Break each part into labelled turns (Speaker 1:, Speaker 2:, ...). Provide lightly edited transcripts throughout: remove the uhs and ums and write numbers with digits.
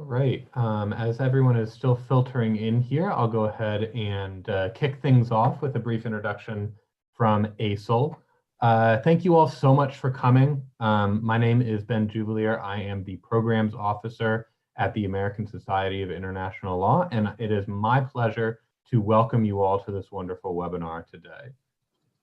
Speaker 1: All right. As everyone is still filtering in here, I'll go ahead and kick things off with a brief introduction from ASIL. Thank you all so much for coming. My name is Ben Jubilier. I am the Programs Officer at the American Society of International Law, and it is my pleasure to welcome you all to this wonderful webinar today.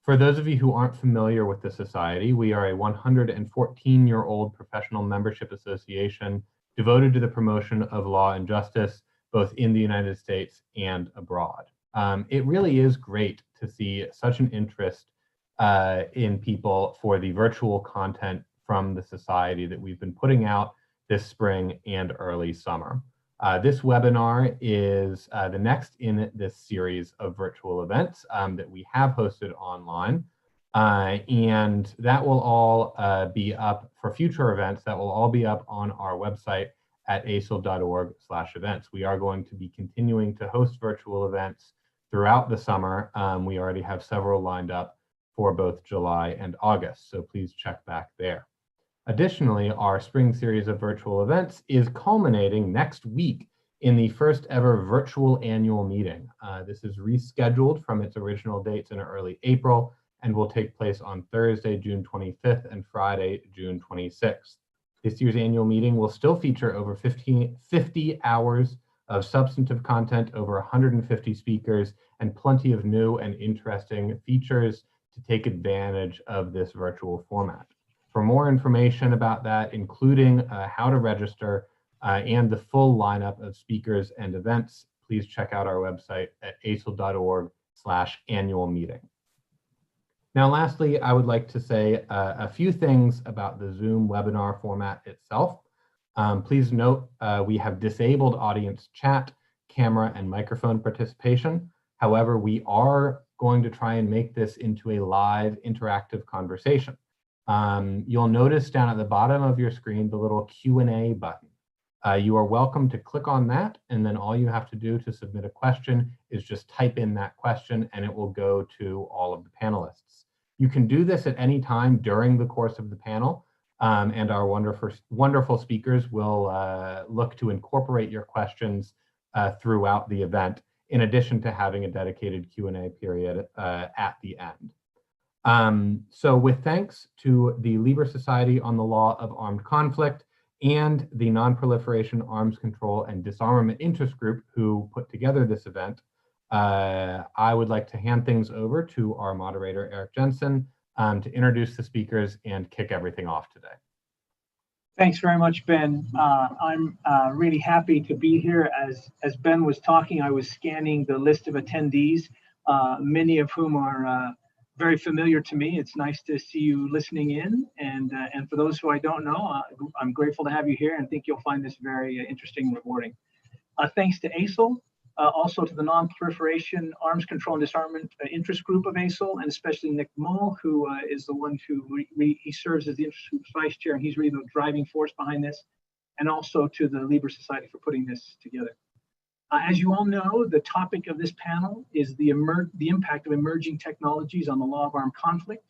Speaker 1: For those of you who aren't familiar with the Society, we are a 114-year-old professional membership association devoted to the promotion of law and justice, both in the United States and abroad. It really is great to see such an interest in people for the virtual content from the Society that we've been putting out this spring and early summer. This webinar is the next in this series of virtual events that we have hosted online. And that will all be up for future events. That will all be up on our website at asil.org/events. We are going to be continuing to host virtual events throughout the summer. We already have several lined up for both July and August, so please check back there. Additionally, our spring series of virtual events is culminating next week in the first ever virtual annual meeting. This is rescheduled from its original dates in early April and will take place on Thursday, June 25th and Friday, June 26th. This year's annual meeting will still feature over 50 hours of substantive content, over 150 speakers, and plenty of new and interesting features to take advantage of this virtual format. For more information about that, including how to register and the full lineup of speakers and events, please check out our website at asil.org/annual meeting. Now, lastly, I would like to say a few things about the Zoom webinar format itself. Please note we have disabled audience chat, camera, and microphone participation. However, we are going to try and make this into a live interactive conversation. You'll notice down at the bottom of your screen the little Q&A button. You are welcome to click on that, and then all you have to do to submit a question is just type in that question, and it will go to all of the panelists. You can do this at any time during the course of the panel, and our wonderful speakers will look to incorporate your questions throughout the event, in addition to having a dedicated Q&A period at the end. So with thanks to the Lieber Society on the Law of Armed Conflict and the Non-Proliferation Arms Control and Disarmament Interest Group who put together this event, I would like to hand things over to our moderator, Eric Jensen, to introduce the speakers and kick everything off today.
Speaker 2: Thanks very much, Ben. I'm really happy to be here. As Ben was talking, I was scanning the list of attendees, many of whom are very familiar to me. It's nice to see you listening in. And for those who I don't know, I'm grateful to have you here and think you'll find this very interesting and rewarding. Thanks to ASIL, also to the Non-Proliferation Arms Control and Disarmament Interest Group of ASIL, and especially Nick Mull, who is the one who he serves as the Interest Group's Vice Chair, and he's really the driving force behind this, and also to the Lieber Society for putting this together. As you all know, the topic of this panel is the impact of emerging technologies on the law of armed conflict.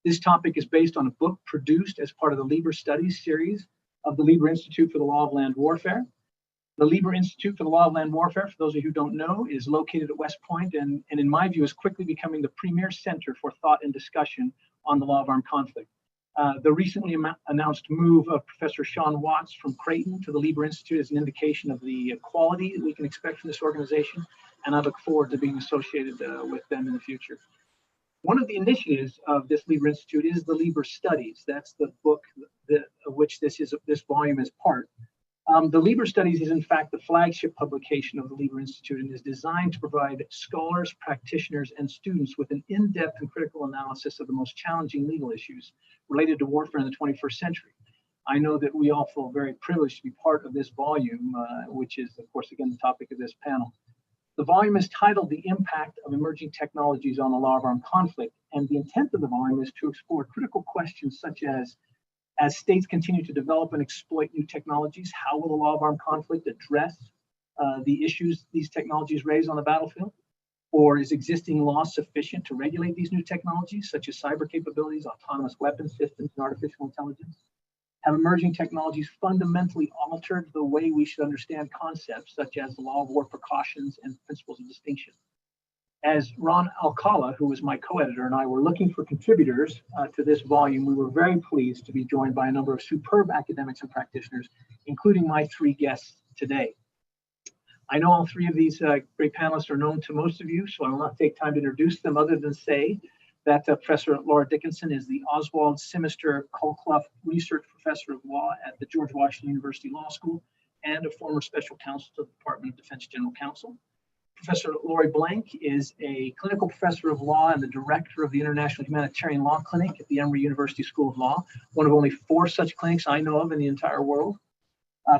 Speaker 2: This topic is based on a book produced as part of the Lieber Studies Series of the Lieber Institute for the Law of Land Warfare. The Lieber Institute for the Law of Land Warfare, for those of you who don't know, is located at West Point and in my view is quickly becoming the premier center for thought and discussion on the law of armed conflict. The recently announced move of Professor Sean Watts from Creighton to the Lieber Institute is an indication of the quality that we can expect from this organization, and I look forward to being associated with them in the future. One of the initiatives of this Lieber Institute is the Lieber Studies. That's the book of which this volume is part. The Lieber Studies is in fact the flagship publication of the Lieber Institute and is designed to provide scholars, practitioners, and students with an in-depth and critical analysis of the most challenging legal issues related to warfare in the 21st century. I know that we all feel very privileged to be part of this volume, which is, of course, again, the topic of this panel. The volume is titled The Impact of Emerging Technologies on the Law of Armed Conflict, and the intent of the volume is to explore critical questions such as states continue to develop and exploit new technologies, how will the law of armed conflict address the issues these technologies raise on the battlefield? Or is existing law sufficient to regulate these new technologies, such as cyber capabilities, autonomous weapon systems, and artificial intelligence? have emerging technologies fundamentally altered the way we should understand concepts such as the law of war, precautions, and principles of distinction? As Ron Alcala, who was my co-editor, and I were looking for contributors to this volume, we were very pleased to be joined by a number of superb academics and practitioners, including my three guests today. I know all three of these great panelists are known to most of you, so I will not take time to introduce them other than say that Professor Laura Dickinson is the Oswald Simister Colclough Research Professor of Law at the George Washington University Law School and a former special counsel to the Department of Defense General Counsel. Professor Lori Blank is a clinical professor of law and the director of the International Humanitarian Law Clinic at the Emory University School of Law, one of only 4 such clinics I know of in the entire world.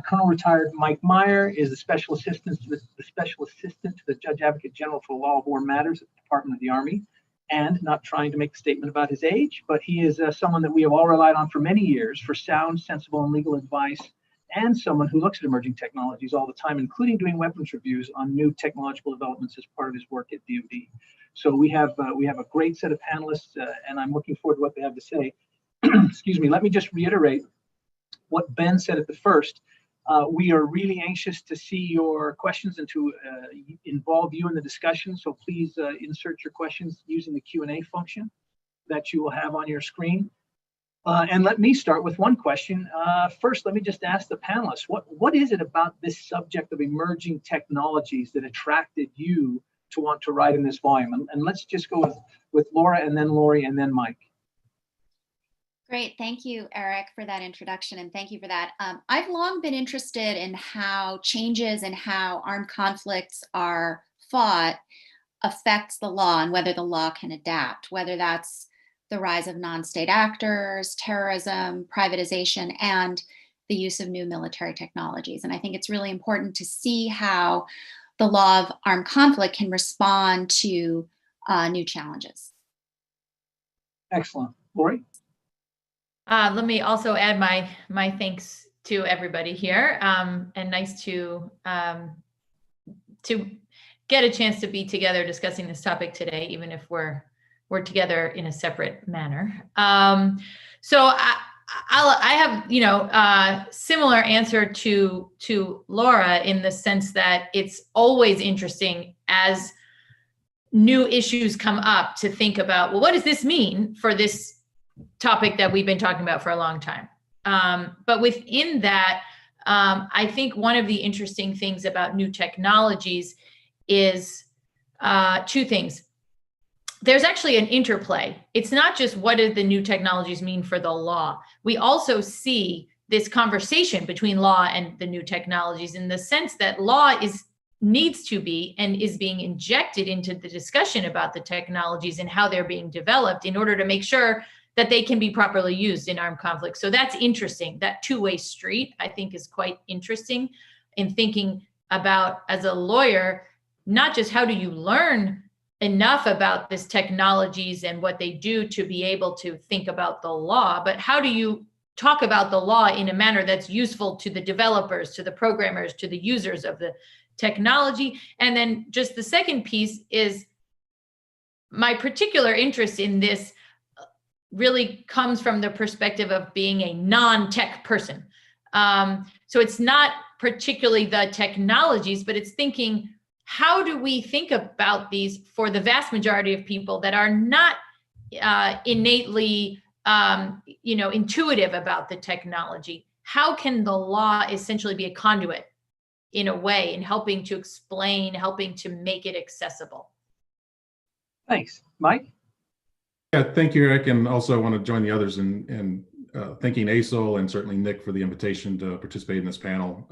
Speaker 2: Colonel retired Mike Meyer is the special assistant to the Judge Advocate General for Law of War Matters at the Department of the Army, and not trying to make a statement about his age, but he is someone that we have all relied on for many years for sound, sensible, and legal advice, and someone who looks at emerging technologies all the time, including doing weapons reviews on new technological developments as part of his work at DoD. So we have a great set of panelists, and I'm looking forward to what they have to say. Excuse me. Let me just reiterate what Ben said at the first. We are really anxious to see your questions and to involve you in the discussion. So please insert your questions using the Q&A function that you will have on your screen. And let me start with one question. First, let me just ask the panelists, what is it about this subject of emerging technologies that attracted you to want to write in this volume? And let's just go with Laura, and then Lori, and then Mike.
Speaker 3: Great. Thank you, Eric, for that introduction. And thank you for that. I've long been interested in how changes in how armed conflicts are fought affects the law and whether the law can adapt, whether that's the rise of non-state actors, terrorism, privatization, and the use of new military technologies. And I think it's really important to see how the law of armed conflict can respond to new challenges.
Speaker 2: Excellent. Lori?
Speaker 4: Let me also add my thanks to everybody here, and nice to get a chance to be together discussing this topic today, even if we're together in a separate manner. So I have similar answer to Laura in the sense that it's always interesting as new issues come up to think about, well, what does this mean for this topic that we've been talking about for a long time? But within that, I think one of the interesting things about new technologies is 2 things. There's actually an interplay. It's not just what do the new technologies mean for the law. We also see this conversation between law and the new technologies in the sense that law needs to be and is being injected into the discussion about the technologies and how they're being developed in order to make sure that they can be properly used in armed conflict. So that's interesting. That two-way street, I think, is quite interesting in thinking about, as a lawyer, not just how do you learn enough about these technologies and what they do to be able to think about the law, but how do you talk about the law in a manner that's useful to the developers, to the programmers, to the users of the technology? And then just the second piece is my particular interest in this really comes from the perspective of being a non-tech person. So it's not particularly the technologies, but it's thinking, how do we think about these for the vast majority of people that are not innately, intuitive about the technology? How can the law essentially be a conduit in a way in helping to explain, helping to make it accessible?
Speaker 2: Thanks. Mike?
Speaker 5: Yeah, thank you, Eric. And also I want to join the others in thanking ASOL and certainly Nick for the invitation to participate in this panel.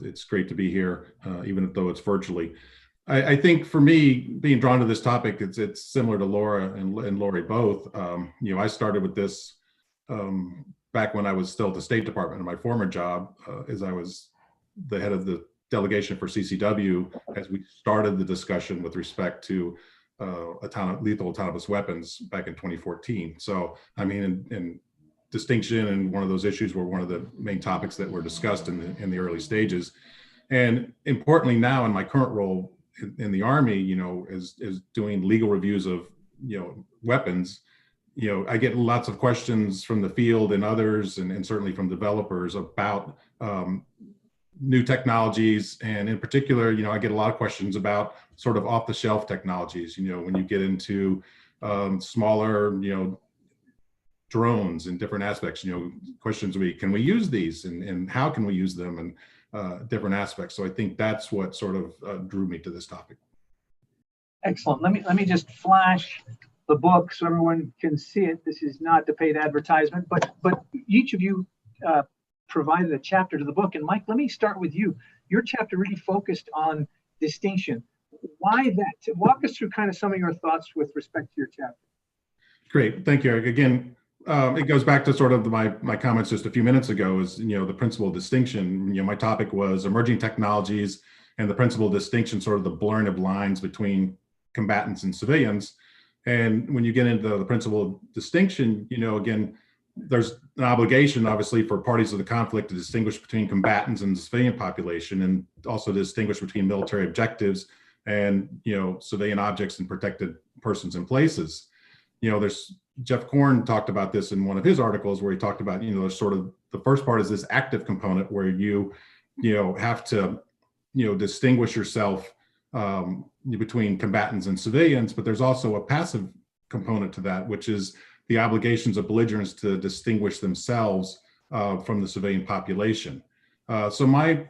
Speaker 5: It's great to be here, even though it's virtually. I think for me, being drawn to this topic, it's similar to Laura and Lori both. I started with this back when I was still at the State Department in my former job, as I was the head of the delegation for CCW, as we started the discussion with respect to lethal autonomous weapons back in 2014. So, I mean, in distinction and one of those issues were one of the main topics that were discussed in the early stages. And importantly now in my current role in the Army, is doing legal reviews of, weapons, I get lots of questions from the field and others, and certainly from developers about new technologies. And in particular, I get a lot of questions about sort of off-the-shelf technologies, when you get into smaller, drones and different aspects, questions can we use these, and how can we use them, and different aspects. So I think that's what sort of drew me to this topic.
Speaker 2: Excellent. Let me just flash the book so everyone can see it. This is not the paid advertisement, but each of you provided a chapter to the book. And Mike, let me start with you. Your chapter really focused on distinction. Why that? Walk us through kind of some of your thoughts with respect to your chapter.
Speaker 5: Great, thank you, Eric. Again, it goes back to sort of my comments just a few minutes ago. Is the principle of distinction. My topic was emerging technologies and the principle of distinction, sort of the blurring of lines between combatants and civilians. And when you get into the principle of distinction, again, there's an obligation, obviously, for parties to the conflict to distinguish between combatants and the civilian population, and also to distinguish between military objectives and, civilian objects and protected persons and places. There's Jeff Korn talked about this in one of his articles, where he talked about, there's sort of the first part is this active component where you have to, distinguish yourself between combatants and civilians, but there's also a passive component to that, which is the obligations of belligerents to distinguish themselves from the civilian population. So my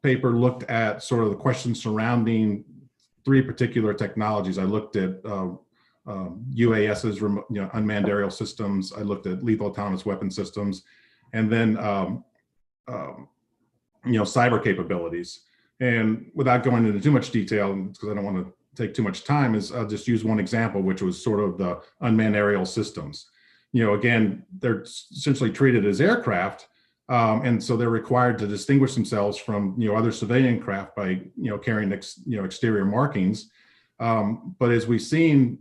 Speaker 5: paper looked at sort of the questions surrounding three particular technologies. I looked at UASs, unmanned aerial systems. I looked at lethal autonomous weapon systems, and then cyber capabilities. And without going into too much detail, because I don't want to take too much time, I'll just use one example, which was sort of the unmanned aerial systems. Again, they're essentially treated as aircraft, and so they're required to distinguish themselves from other civilian craft by carrying exterior markings. But as we've seen,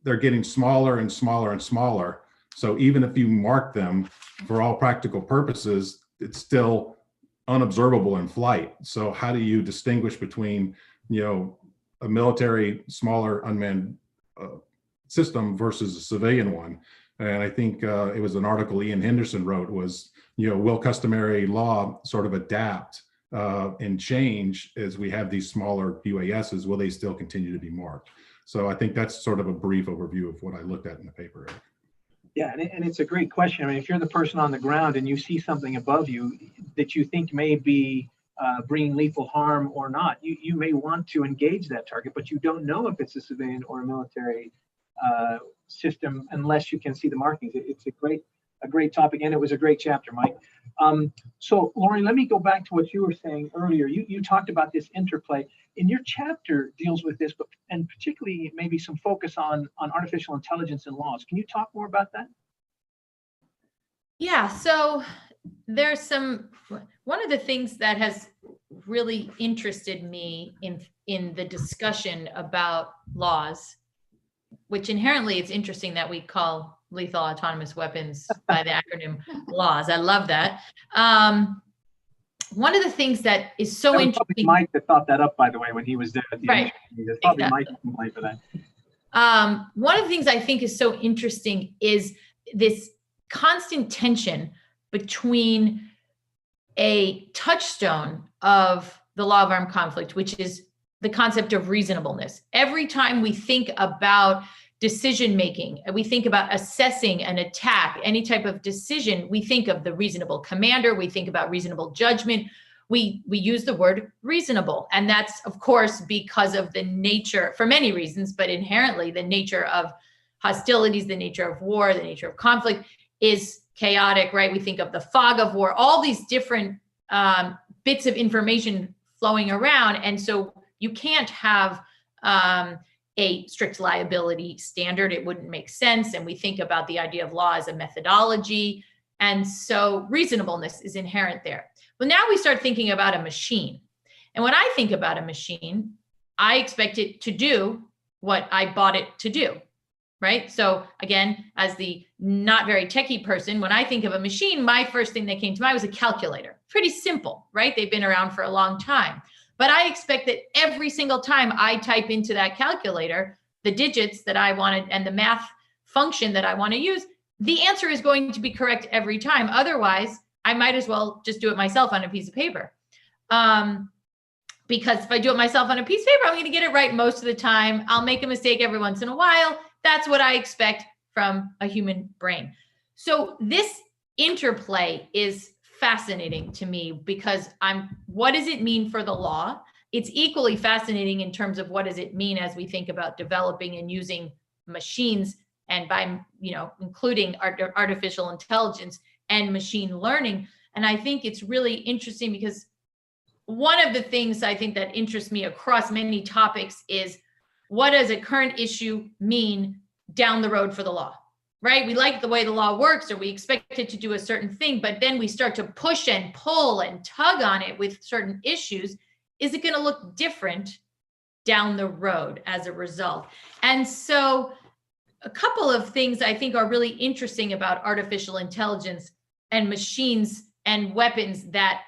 Speaker 5: they're getting smaller and smaller and smaller. So even if you mark them, for all practical purposes, it's still unobservable in flight. So how do you distinguish between a military smaller unmanned system versus a civilian one? And I think it was an article Ian Henderson wrote was, will customary law sort of adapt and change as we have these smaller UASs? Will they still continue to be marked? So I think that's sort of a brief overview of what I looked at in the paper.
Speaker 2: Yeah, and it's a great question. I mean, if you're the person on the ground and you see something above you that you think may be bringing lethal harm or not, you may want to engage that target, but you don't know if it's a civilian or a military system unless you can see the markings. It's a great topic, and it was a great chapter, Mike. So, Lauren, let me go back to what you were saying earlier. You talked about this interplay. In your chapter deals with this, but and particularly maybe some focus on artificial intelligence and laws. Can you talk more about that?
Speaker 4: Yeah, so there's one of the things that has really interested me in the discussion about laws, which inherently it's interesting that we call lethal autonomous weapons by the acronym laws. I love that. One of the things that is so interesting.
Speaker 2: Mike that thought that up, by the way, when he was there at the
Speaker 4: right.
Speaker 2: end. That's probably Mike can play for that.
Speaker 4: One of the things I think is so interesting is this constant tension between a touchstone of the law of armed conflict, which is the concept of reasonableness. Every time we think about decision making, we think about assessing an attack, any type of decision, we think of the reasonable commander, we think about reasonable judgment. We use the word reasonable. And that's, of course, because of the nature, for many reasons, but inherently the nature of hostilities, the nature of war, the nature of conflict is chaotic, right? We think of the fog of war, all these different bits of information flowing around. And so you can't have a strict liability standard. It wouldn't make sense. And we think about the idea of law as a methodology. And so reasonableness is inherent there. Well, now we start thinking about a machine. And when I think about a machine, I expect it to do what I bought it to do, right? So again, as the not very techie person, when I think of a machine, my first thing that came to mind was a calculator. Pretty simple, right? They've been around for a long time. But I expect that every single time I type into that calculator, the digits that I wanted and the math function that I want to use, the answer is going to be correct every time. Otherwise, I might as well just do it myself on a piece of paper. Because if I do it myself on a piece of paper, I'm going to get it right most of the time. I'll make a mistake every once in a while. That's what I expect from a human brain. So this interplay is fascinating to me because what does it mean for the law? It's equally fascinating in terms of what does it mean as we think about developing and using machines, and by, including artificial intelligence and machine learning. And I think it's really interesting because one of the things I think that interests me across many topics is, what does a current issue mean down the road for the law, right? We like the way the law works, or we expect it to do a certain thing, but then we start to push and pull and tug on it with certain issues. Is it going to look different down the road as a result? And so a couple of things I think are really interesting about artificial intelligence and machines and weapons that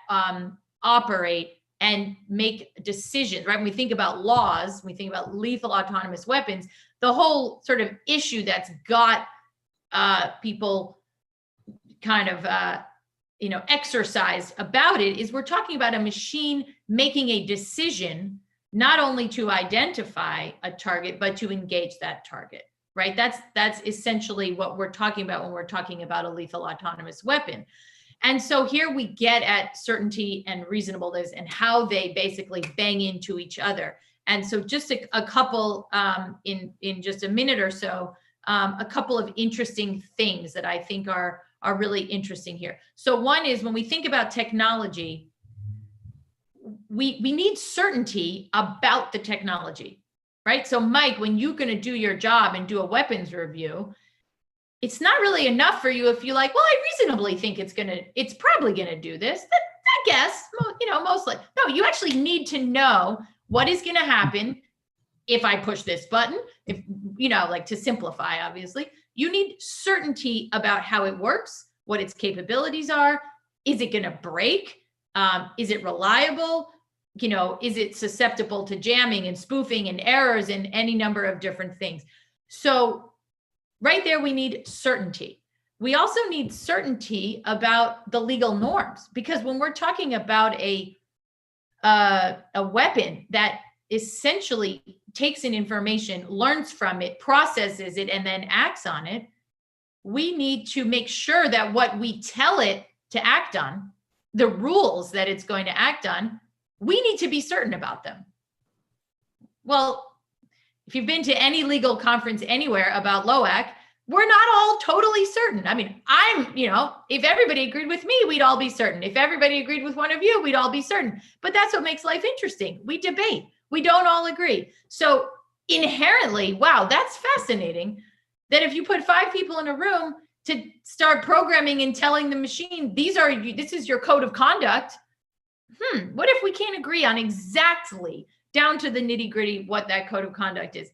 Speaker 4: operate and make decisions, right? When we think about laws, when we think about lethal autonomous weapons, the whole sort of issue that's got people kind of, exercised about it is we're talking about a machine making a decision, not only to identify a target, but to engage that target, right? That's essentially what we're talking about when we're talking about a lethal autonomous weapon. And so here we get at certainty and reasonableness and how they basically bang into each other. And so just a couple, in just a minute or so, a couple of interesting things that I think are really interesting here. So one is, when we think about technology, we need certainty about the technology, right? So Mike, when you're going to do your job and do a weapons review, it's not really enough for you if you like, well, I reasonably think it's probably going to do this. I guess, mostly. No, you actually need to know what is going to happen if I push this button. If, to simplify, obviously, you need certainty about how it works, what its capabilities are. Is it going to break? Is it reliable? Is it susceptible to jamming and spoofing and errors and any number of different things? So right there, we need certainty. We also need certainty about the legal norms, because when we're talking about a weapon that essentially takes in information, learns from it, processes it, and then acts on it, we need to make sure that what we tell it to act on, the rules that it's going to act on, we need to be certain about them. Well, if you've been to any legal conference anywhere about LOAC, we're not all totally certain. I mean, if everybody agreed with me, we'd all be certain. If everybody agreed with one of you, we'd all be certain. But that's what makes life interesting. We debate. We don't all agree. So inherently, wow, that's fascinating that if you put 5 people in a room to start programming and telling the machine, this is your code of conduct. What if we can't agree on exactly down to the nitty-gritty what that code of conduct is?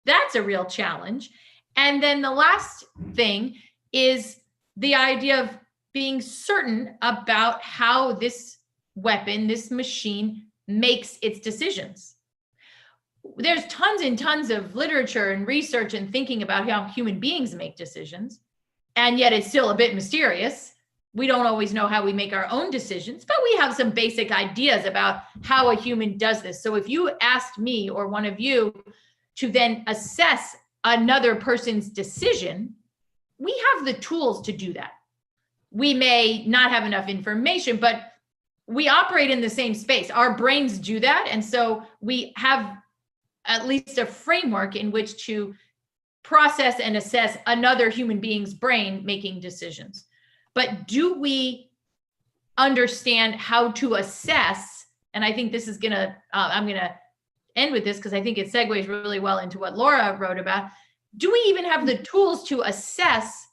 Speaker 4: That's a real challenge. And then the last thing is the idea of being certain about how this weapon, this machine, makes its decisions. There's tons and tons of literature and research and thinking about how human beings make decisions, and yet it's still a bit mysterious. We don't always know how we make our own decisions, but we have some basic ideas about how a human does this. So if you asked me or one of you to then assess another person's decision, we have the tools to do that. We may not have enough information, but we operate in the same space. Our brains do that. And so we have at least a framework in which to process and assess another human being's brain making decisions. But do we understand how to assess? And I think this is I'm going to end with this because I think it segues really well into what Laura wrote about. Do we even have the tools to assess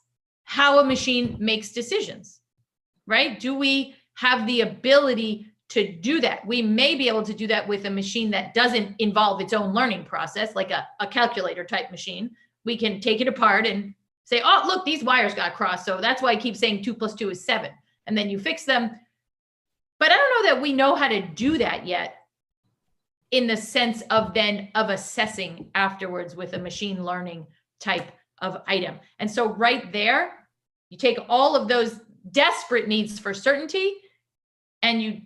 Speaker 4: how a machine makes decisions, right? Do we have the ability to do that? We may be able to do that with a machine that doesn't involve its own learning process, like a calculator type machine. We can take it apart and say, oh, look, these wires got crossed. So that's why I keep saying 2 + 2 is 7. And then you fix them. But I don't know that we know how to do that yet in the sense of assessing afterwards with a machine learning type of item. And so right there, you take all of those desperate needs for certainty and you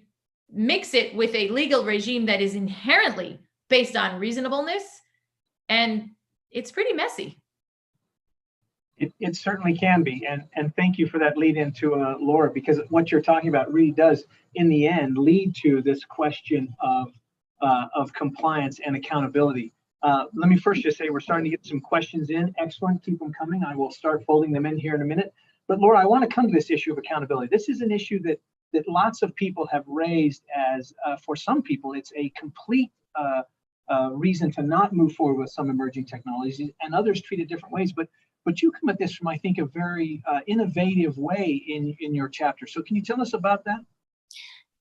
Speaker 4: mix it with a legal regime that is inherently based on reasonableness, and it's pretty messy.
Speaker 2: It certainly can be, and thank you for that lead into Laura, because what you're talking about really does, in the end, lead to this question of compliance and accountability. Let me first just say we're starting to get some questions in. Excellent, keep them coming. I will start folding them in here in a minute. But Laura, I want to come to this issue of accountability. This is an issue that lots of people have raised as, for some people, it's a complete reason to not move forward with some emerging technologies, and others treat it different ways. But you come at this from, I think, a very innovative way in your chapter. So can you tell us about that?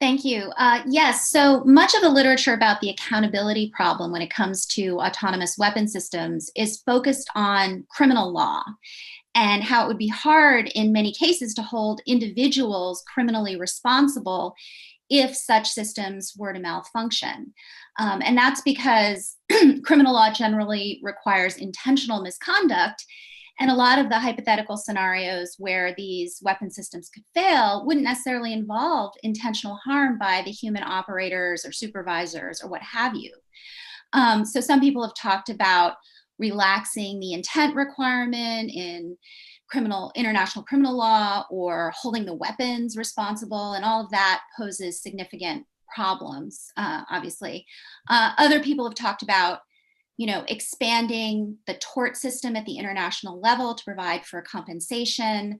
Speaker 3: Thank you. Yes, so much of the literature about the accountability problem when it comes to autonomous weapon systems is focused on criminal law and how it would be hard in many cases to hold individuals criminally responsible if such systems were to malfunction. And that's because criminal law generally requires intentional misconduct. And a lot of the hypothetical scenarios where these weapon systems could fail wouldn't necessarily involve intentional harm by the human operators or supervisors or what have you. So some people have talked about relaxing the intent requirement in international criminal law, or holding the weapons responsible, and all of that poses significant problems, obviously. Other people have talked about expanding the tort system at the international level to provide for compensation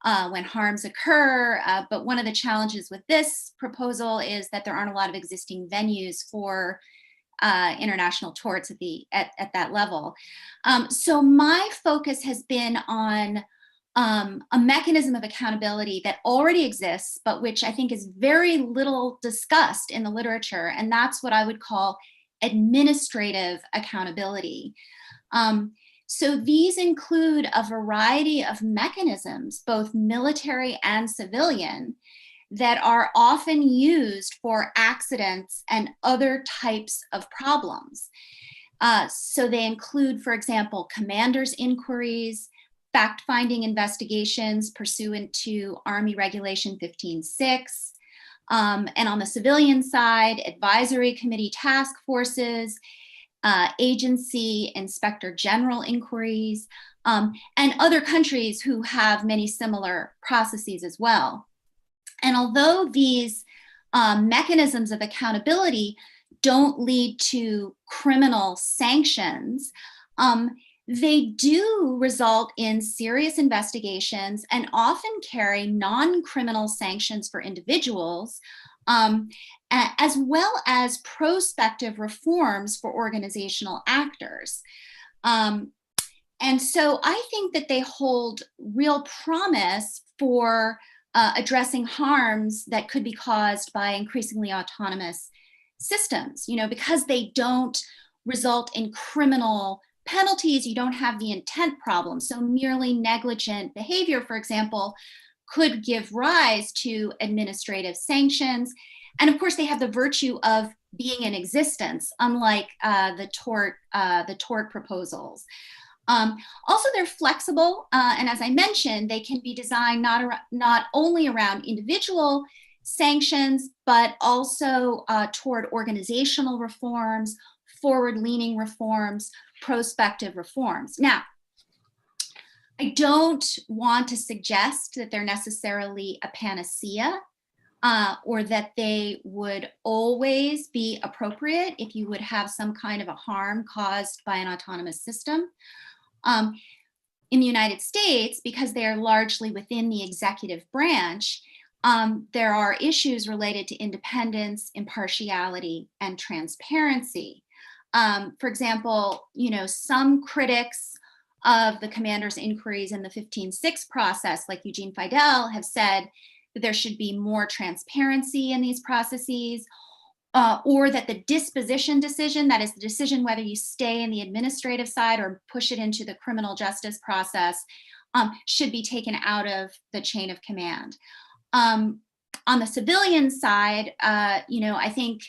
Speaker 3: when harms occur. But one of the challenges with this proposal is that there aren't a lot of existing venues for international torts at that level. So my focus has been on a mechanism of accountability that already exists, but which I think is very little discussed in the literature, and that's what I would call administrative accountability. So these include a variety of mechanisms, both military and civilian, that are often used for accidents and other types of problems. So they include, for example, commanders' inquiries, fact-finding investigations pursuant to Army Regulation 15.6, and on the civilian side, advisory committee task forces, agency inspector general inquiries, and other countries who have many similar processes as well. And although these mechanisms of accountability don't lead to criminal sanctions, they do result in serious investigations and often carry non-criminal sanctions for individuals, as well as prospective reforms for organizational actors. And so I think that they hold real promise for addressing harms that could be caused by increasingly autonomous systems, because they don't result in criminal penalties. You don't have the intent problem. So merely negligent behavior, for example, could give rise to administrative sanctions. And of course, they have the virtue of being in existence, unlike the tort proposals. Also, they're flexible, and as I mentioned, they can be designed not only around individual sanctions, but also toward organizational reforms, forward-leaning reforms, prospective reforms. Now, I don't want to suggest that they're necessarily a panacea, or that they would always be appropriate if you would have some kind of a harm caused by an autonomous system. In the United States, because they are largely within the executive branch, there are issues related to independence, impartiality, and transparency. For example, some critics of the commander's inquiries in the 15.6 process, like Eugene Fidel, have said that there should be more transparency in these processes, or that the disposition decision, that is the decision whether you stay in the administrative side or push it into the criminal justice process, should be taken out of the chain of command. On the civilian side, I think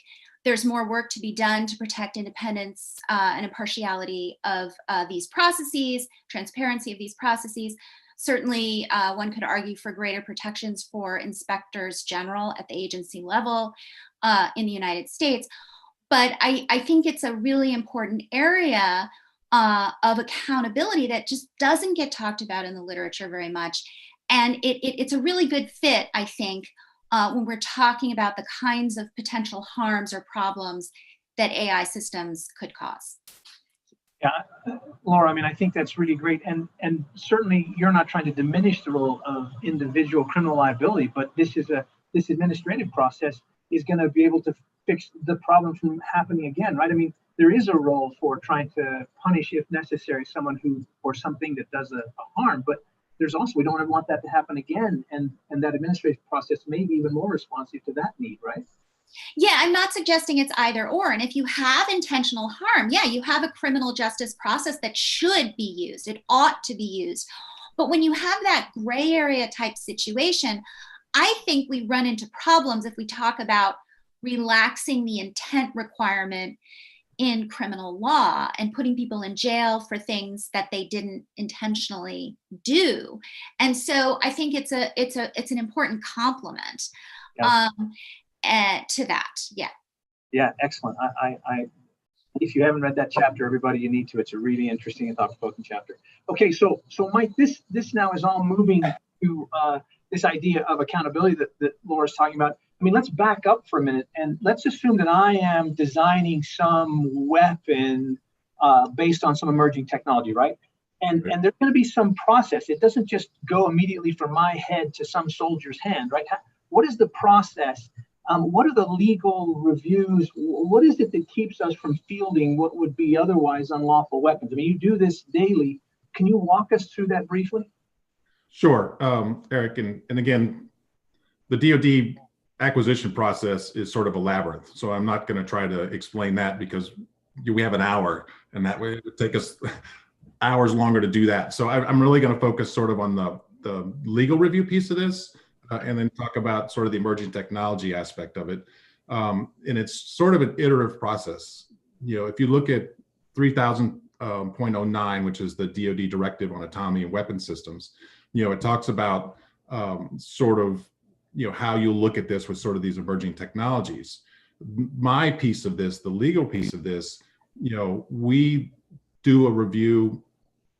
Speaker 3: There's more work to be done to protect independence and impartiality of these processes, transparency of these processes. Certainly, one could argue for greater protections for inspectors general at the agency level in the United States. But I think it's a really important area of accountability that just doesn't get talked about in the literature very much. And it's a really good fit, I think, when we're talking about the kinds of potential harms or problems that AI systems could cause.
Speaker 2: Yeah, Laura, I mean, I think that's really great. And certainly you're not trying to diminish the role of individual criminal liability, but this administrative process is going to be able to fix the problem from happening again, right? I mean, there is a role for trying to punish, if necessary, someone who, or something that does a harm, but there's also, we don't want that to happen again. And that administrative process may be even more responsive to that need, right?
Speaker 3: Yeah, I'm not suggesting it's either or. And if you have intentional harm, yeah, you have a criminal justice process that should be used. It ought to be used. But when you have that gray area type situation, I think we run into problems if we talk about relaxing the intent requirement in criminal law and putting people in jail for things that they didn't intentionally do. And so I think it's an important complement to that. Yeah.
Speaker 2: Yeah, excellent. I if you haven't read that chapter, everybody, you need to. It's a really interesting and thought-provoking chapter. Okay, so Mike, this now is all moving to this idea of accountability that Laura's talking about. I mean, let's back up for a minute and let's assume that I am designing some weapon based on some emerging technology, right? And there's going to be some process. It doesn't just go immediately from my head to some soldier's hand, right? What is the process? What are the legal reviews? What is it that keeps us from fielding what would be otherwise unlawful weapons? I mean, you do this daily. Can you walk us through that briefly? Sure,
Speaker 5: Eric, and again, the DoD acquisition process is sort of a labyrinth. So I'm not going to try to explain that because we have an hour and that way it would take us hours longer to do that. So I'm really going to focus sort of on the legal review piece of this and then talk about sort of the emerging technology aspect of it. And it's sort of an iterative process. You know, if you look at 3000.09, which is the DoD Directive on Autonomy and Weapons Systems, you know, it talks about sort of, you know, how you look at this with sort of these emerging technologies. My piece of this, the legal piece of this, you know, we do a review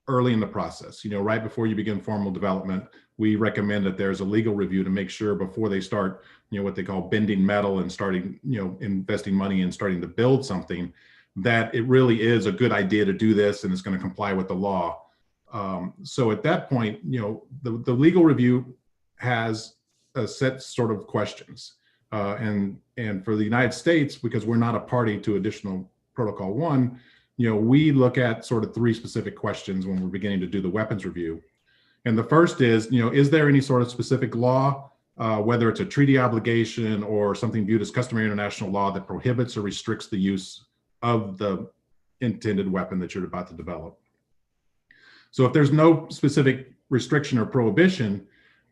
Speaker 5: early in the process. You know, right before you begin formal development, we recommend that there's a legal review to make sure before they start, you know, what they call bending metal and starting, you know, investing money and starting to build something, that it really is a good idea to do this and it's going to comply with the law. So at that point, you know, the legal review has a set sort of questions. And for the United States, because we're not a party to additional Protocol 1, you know, we look at sort of 3 specific questions when we're beginning to do the weapons review. And the first is, you know, is there any sort of specific law, whether it's a treaty obligation or something viewed as customary international law that prohibits or restricts the use of the intended weapon that you're about to develop? So if there's no specific restriction or prohibition,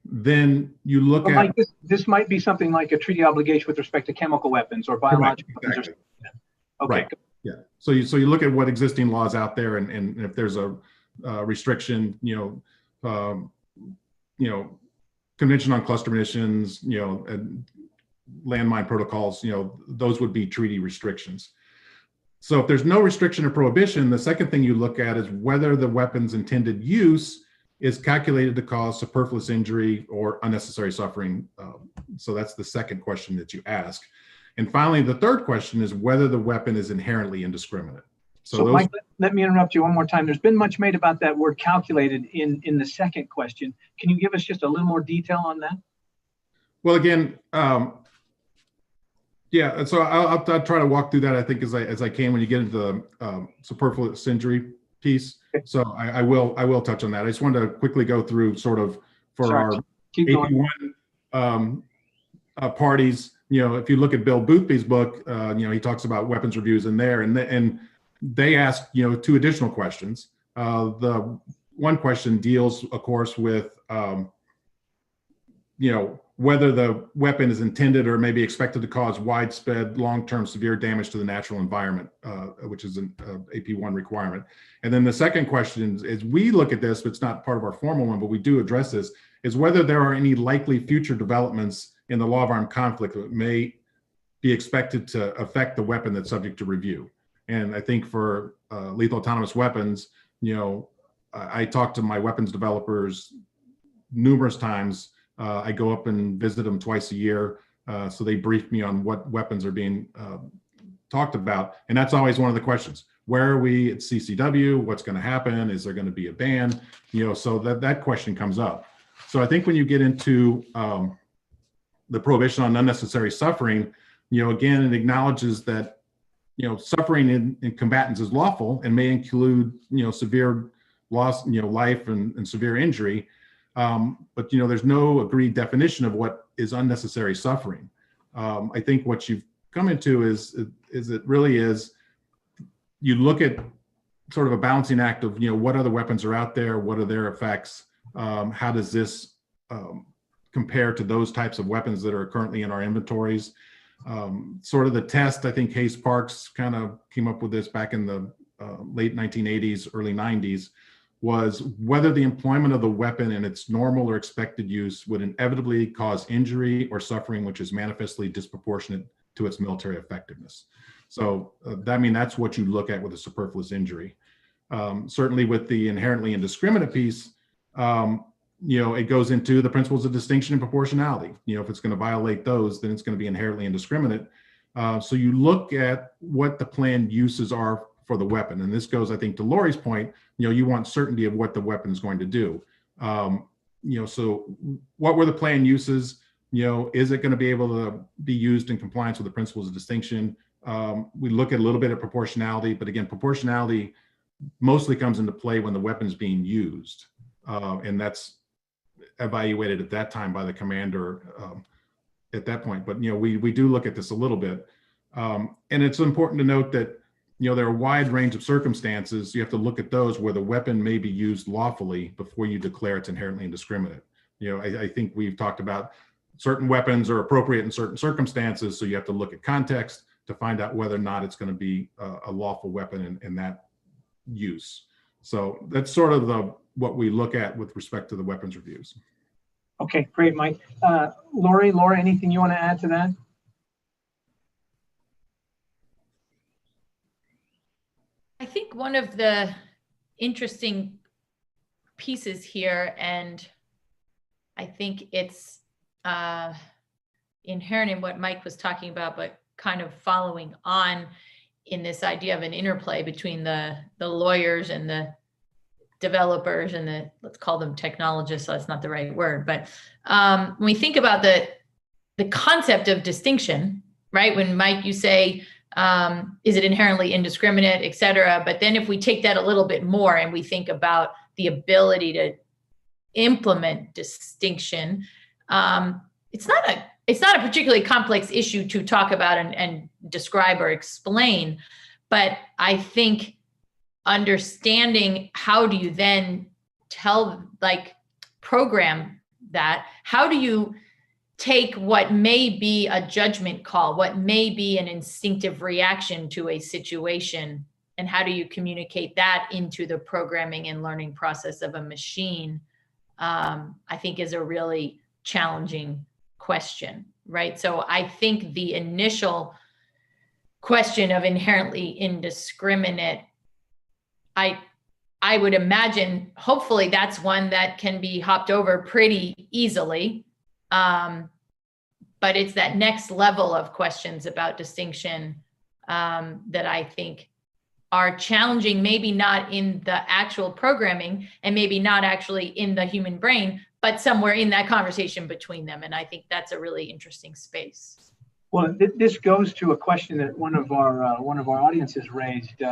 Speaker 5: then you look at—
Speaker 2: Mike, this might be something like a treaty obligation with respect to chemical weapons or biological weapons.
Speaker 5: Exactly.
Speaker 2: Okay.
Speaker 5: Right. Yeah. So you look at what existing laws out there, and if there's a restriction, you know, Convention on Cluster Munitions, you know, and landmine protocols, you know, those would be treaty restrictions. So if there's no restriction or prohibition, the second thing you look at is whether the weapon's intended use is calculated to cause superfluous injury or unnecessary suffering. So that's the second question that you ask. And finally, the third question is whether the weapon is inherently indiscriminate.
Speaker 2: So Mike, let me interrupt you one more time. There's been much made about that word calculated in the second question. Can you give us just a little more detail on that?
Speaker 5: Well, again, yeah, so I'll try to walk through that, I think, as I can when you get into the superfluous injury piece. Okay. So I will touch on that. I just wanted to quickly go through sort of for our AP1 parties. You know, if you look at Bill Boothby's book, you know, he talks about weapons reviews in there, and they ask, you know, 2 additional questions. The one question deals, of course, with whether the weapon is intended or maybe expected to cause widespread, long-term severe damage to the natural environment, which is an AP1 requirement. And then the second question is we look at this, but it's not part of our formal one, but we do address this, is whether there are any likely future developments in the law of armed conflict that may be expected to affect the weapon that's subject to review. And I think for lethal autonomous weapons, I talk to my weapons developers numerous times. I go up and visit them twice a year. So they brief me on what weapons are being talked about. And that's always one of the questions. Where are we at CCW? What's going to happen? Is there going to be a ban? So that question comes up. So I think when you get into the prohibition on unnecessary suffering, again, it acknowledges that, suffering in combatants is lawful and may include, severe loss, life and severe injury. But there's no agreed definition of what is unnecessary suffering. I think what you've come into is it really is, you look at sort of a balancing act of, what other weapons are out there, what are their effects, how does this compare to those types of weapons that are currently in our inventories. Sort of the test, I think Hayes Parks kind of came up with this back in the late 1980s, early 90s, was whether the employment of the weapon in its normal or expected use would inevitably cause injury or suffering which is manifestly disproportionate to its military effectiveness. So that's what you look at with a superfluous injury. Certainly with the inherently indiscriminate piece, it goes into the principles of distinction and proportionality. If it's going to violate those, then it's going to be inherently indiscriminate. So you look at what the planned uses are for the weapon. And this goes, I think, to Lori's point, you want certainty of what the weapon is going to do. So what were the planned uses? Is it going to be able to be used in compliance with the principles of distinction? We look at a little bit of proportionality, but again, proportionality mostly comes into play when the weapon is being used. And that's evaluated at that time by the commander at that point. But, we do look at this a little bit. And it's important to note that, there are a wide range of circumstances. You have to look at those where the weapon may be used lawfully before you declare it's inherently indiscriminate. I think we've talked about certain weapons are appropriate in certain circumstances. So you have to look at context to find out whether or not it's going to be a lawful weapon in that use. So that's sort of what we look at with respect to the weapons reviews.
Speaker 2: Okay, great, Mike. Laura, anything you want to add to that?
Speaker 4: I think one of the interesting pieces here, and I think it's inherent in what Mike was talking about, but kind of following on in this idea of an interplay between the lawyers and the developers and the, let's call them technologists, so that's not the right word, but when we think about the concept of distinction, right? When Mike, you say, is it inherently indiscriminate, et cetera? But then if we take that a little bit more and we think about the ability to implement distinction, it's not a particularly complex issue to talk about and describe or explain, but I think understanding how do you then program that, how do you take what may be a judgment call, what may be an instinctive reaction to a situation, and how do you communicate that into the programming and learning process of a machine, I think is a really challenging question, right? So I think the initial question of inherently indiscriminate, I would imagine, hopefully that's one that can be hopped over pretty easily. But it's that next level of questions about distinction that I think are challenging, maybe not in the actual programming and maybe not actually in the human brain, but somewhere in that conversation between them. And I think that's a really interesting space.
Speaker 2: Well, this goes to a question that one of our audiences raised.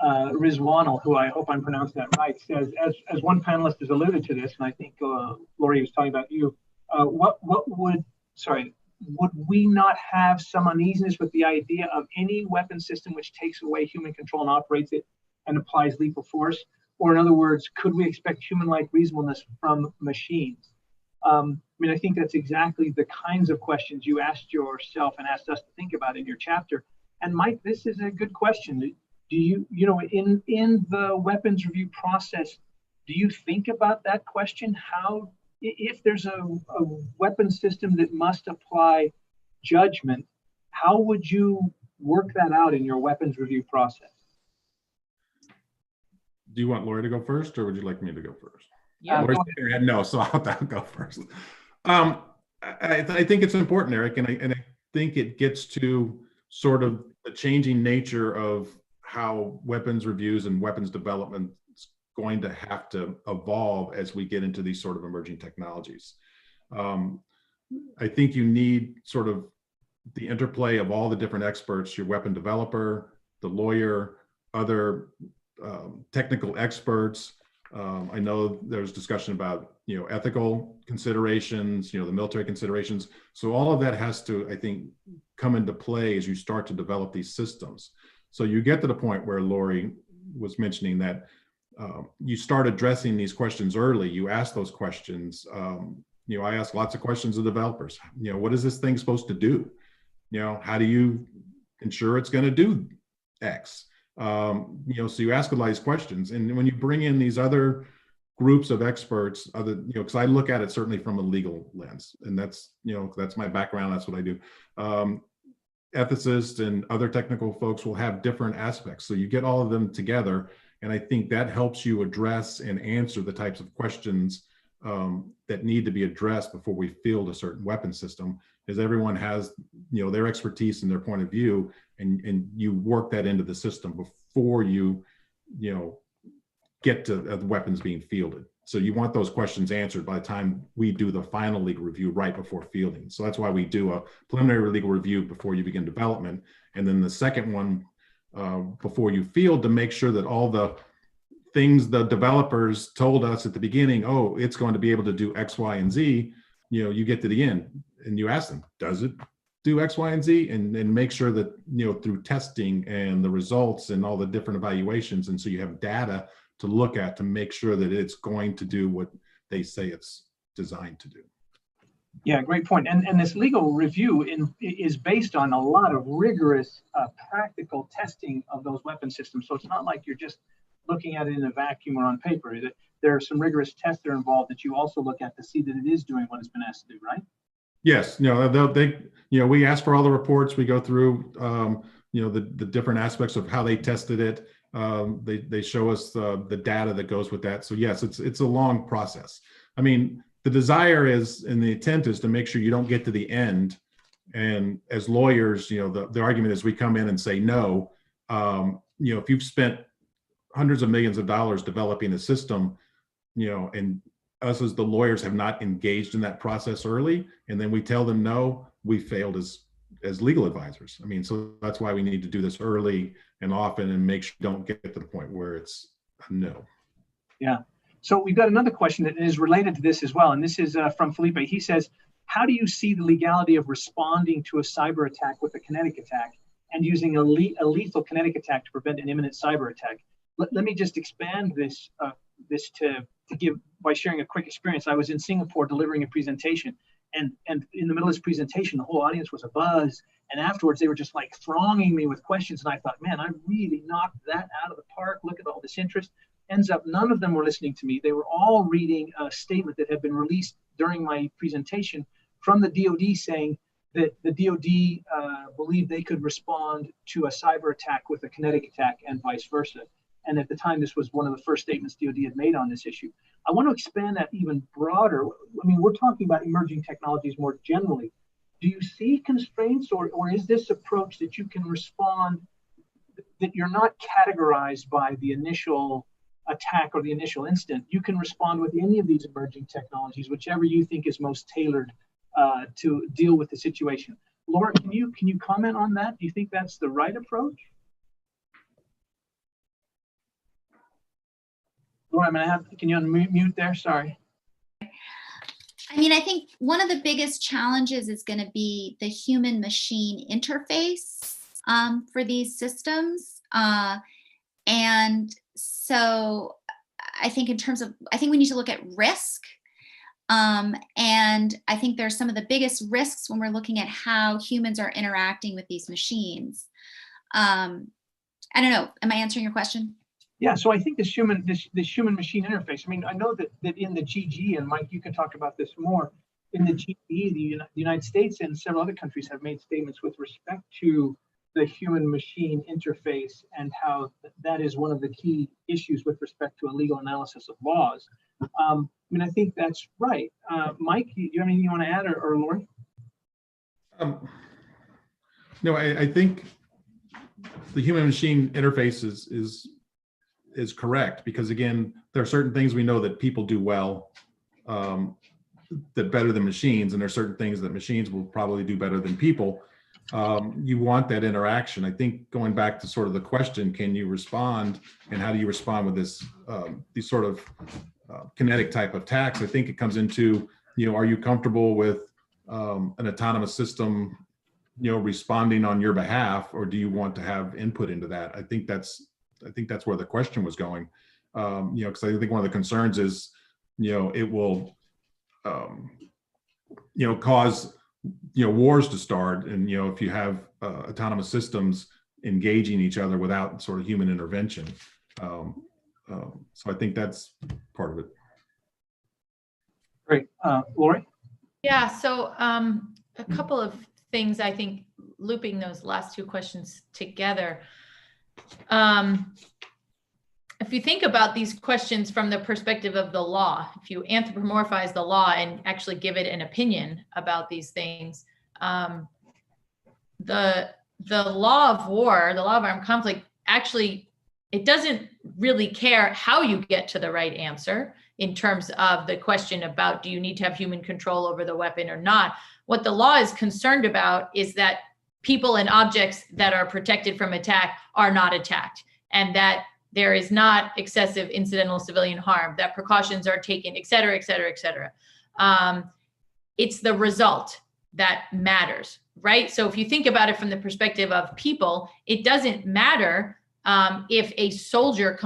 Speaker 2: Rizwanul, who I hope I'm pronouncing that right, says, as one panelist has alluded to this, and I think Lori was talking about you, would we not have some uneasiness with the idea of any weapon system which takes away human control and operates it and applies lethal force? Or in other words, could we expect human-like reasonableness from machines? mean, I think that's exactly the kinds of questions you asked yourself and asked us to think about in your chapter. And Mike, this is a good question. Do you, in the weapons review process, do you think about that question? How, if there's a weapon system that must apply judgment, how would you work that out in your weapons review process?
Speaker 5: Do you want Lori to go first, or would you like me to go first?
Speaker 4: Yeah.
Speaker 5: Lori's shaking her head no, so I'll go first. I think it's important, Eric, and I think it gets to sort of the changing nature of how weapons reviews and weapons development is going to have to evolve as we get into these sort of emerging technologies. I think you need sort of the interplay of all the different experts, your weapon developer, the lawyer, other technical experts. I know there's discussion about, ethical considerations, the military considerations. So all of that has to, I think, come into play as you start to develop these systems. So you get to the point where Lori was mentioning that you start addressing these questions early. You ask those questions. I ask lots of questions of developers. What is this thing supposed to do? How do you ensure it's going to do X? So you ask a lot of these questions, and when you bring in these other groups of experts, because I look at it certainly from a legal lens, and that's my background. That's what I do. Ethicists and other technical folks will have different aspects, so you get all of them together, and I think that helps you address and answer the types of questions that need to be addressed before we field a certain weapon system. Is everyone has their expertise and their point of view, and you work that into the system before you get to the weapons being fielded. So you want those questions answered by the time we do the final legal review right before fielding. So that's why we do a preliminary legal review before you begin development, and then the second one before you field, to make sure that all the things the developers told us at the beginning, oh, it's going to be able to do X, Y, and Z, you get to the end and you ask them, does it do X, Y, and Z? And make sure that, through testing and the results and all the different evaluations, and so you have data to look at to make sure that it's going to do what they say it's designed to do.
Speaker 2: Yeah, great point. And this legal review is based on a lot of rigorous practical testing of those weapon systems. So it's not like you're just looking at it in a vacuum or on paper. There are some rigorous tests that are involved that you also look at to see that it is doing what it's been asked to do, right?
Speaker 5: Yes, we ask for all the reports. We go through, the different aspects of how they tested it. They show us the data that goes with that. So yes, it's a long process. I mean, the desire is, and the intent is, to make sure you don't get to the end. And as lawyers, the argument is we come in and say no. If you've spent hundreds of millions of dollars developing a system, and us as the lawyers have not engaged in that process early, and then we tell them no, we failed as legal advisors. I mean, so that's why we need to do this early and often, and make sure you don't get to the point where it's a no.
Speaker 2: Yeah. So we've got another question that is related to this as well. And this is from Felipe. He says, how do you see the legality of responding to a cyber attack with a kinetic attack and using a lethal kinetic attack to prevent an imminent cyber attack? Let me just expand this to give by sharing a quick experience. I was in Singapore delivering a presentation, and in the middle of this presentation, the whole audience was abuzz. And afterwards, they were just like thronging me with questions. And I thought, man, I really knocked that out of the park. Look at all this interest. Ends up, none of them were listening to me. They were all reading a statement that had been released during my presentation from the DoD, saying that the DoD believed they could respond to a cyber attack with a kinetic attack and vice versa. And at the time, this was one of the first statements DoD had made on this issue. I want to expand that even broader. I mean, we're talking about emerging technologies more generally. Do you see constraints, or is this approach that you can respond, that you're not categorized by the initial attack or the initial incident? You can respond with any of these emerging technologies, whichever you think is most tailored to deal with the situation. Laura, can you comment on that? Do you think that's the right approach? Laura, can you unmute there? Sorry.
Speaker 3: I mean, I think one of the biggest challenges is going to be the human-machine interface for these systems. And so I think I think we need to look at risk. And I think there's some of the biggest risks when we're looking at how humans are interacting with these machines. I don't know, am I answering your question?
Speaker 2: Yeah, so I think this human machine interface, I mean, I know that in the GG, and Mike, you can talk about this more, in the GE, the United States and several other countries have made statements with respect to the human machine interface and how that is one of the key issues with respect to a legal analysis of laws. I mean, I think that's right. Mike, you have anything you want to add, or Lori?
Speaker 5: No, I think the human machine interface is correct, because again, there are certain things we know that people do well, that better than machines, and there are certain things that machines will probably do better than people. You want that interaction. I think going back to sort of the question, can you respond, and how do you respond with this these sort of kinetic type of attacks? I think it comes into, are you comfortable with an autonomous system, responding on your behalf, or do you want to have input into that? I think that's where the question was going. Because I think one of the concerns is, it will, cause, wars to start. And, if you have autonomous systems engaging each other without sort of human intervention. So I think that's part of it.
Speaker 2: Great. Lori?
Speaker 4: Yeah, so a couple of things, I think, looping those last two questions together. If you think about these questions from the perspective of the law, if you anthropomorphize the law and actually give it an opinion about these things, the law of war, the law of armed conflict, actually, it doesn't really care how you get to the right answer in terms of the question about, do you need to have human control over the weapon or not? What the law is concerned about is that people and objects that are protected from attack are not attacked, and that there is not excessive incidental civilian harm, that precautions are taken, et cetera, et cetera, et cetera. It's the result that matters, right? So if you think about it from the perspective of people, it doesn't matter if a soldier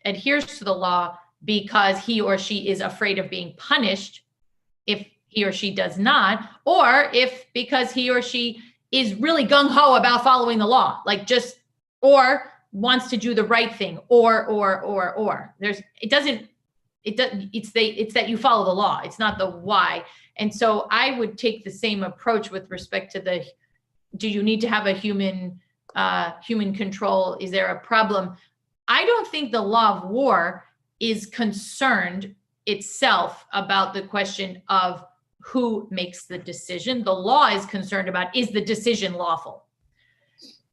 Speaker 4: adheres to the law because he or she is afraid of being punished if he or she does not, or if because he or she is really gung-ho about following the law, or wants to do the right thing, or. It's that you follow the law. It's not the why. And so I would take the same approach with respect to do you need to have a human control? Is there a problem? I don't think the law of war is concerned itself about the question of who makes the decision. The law is concerned about, is the decision lawful?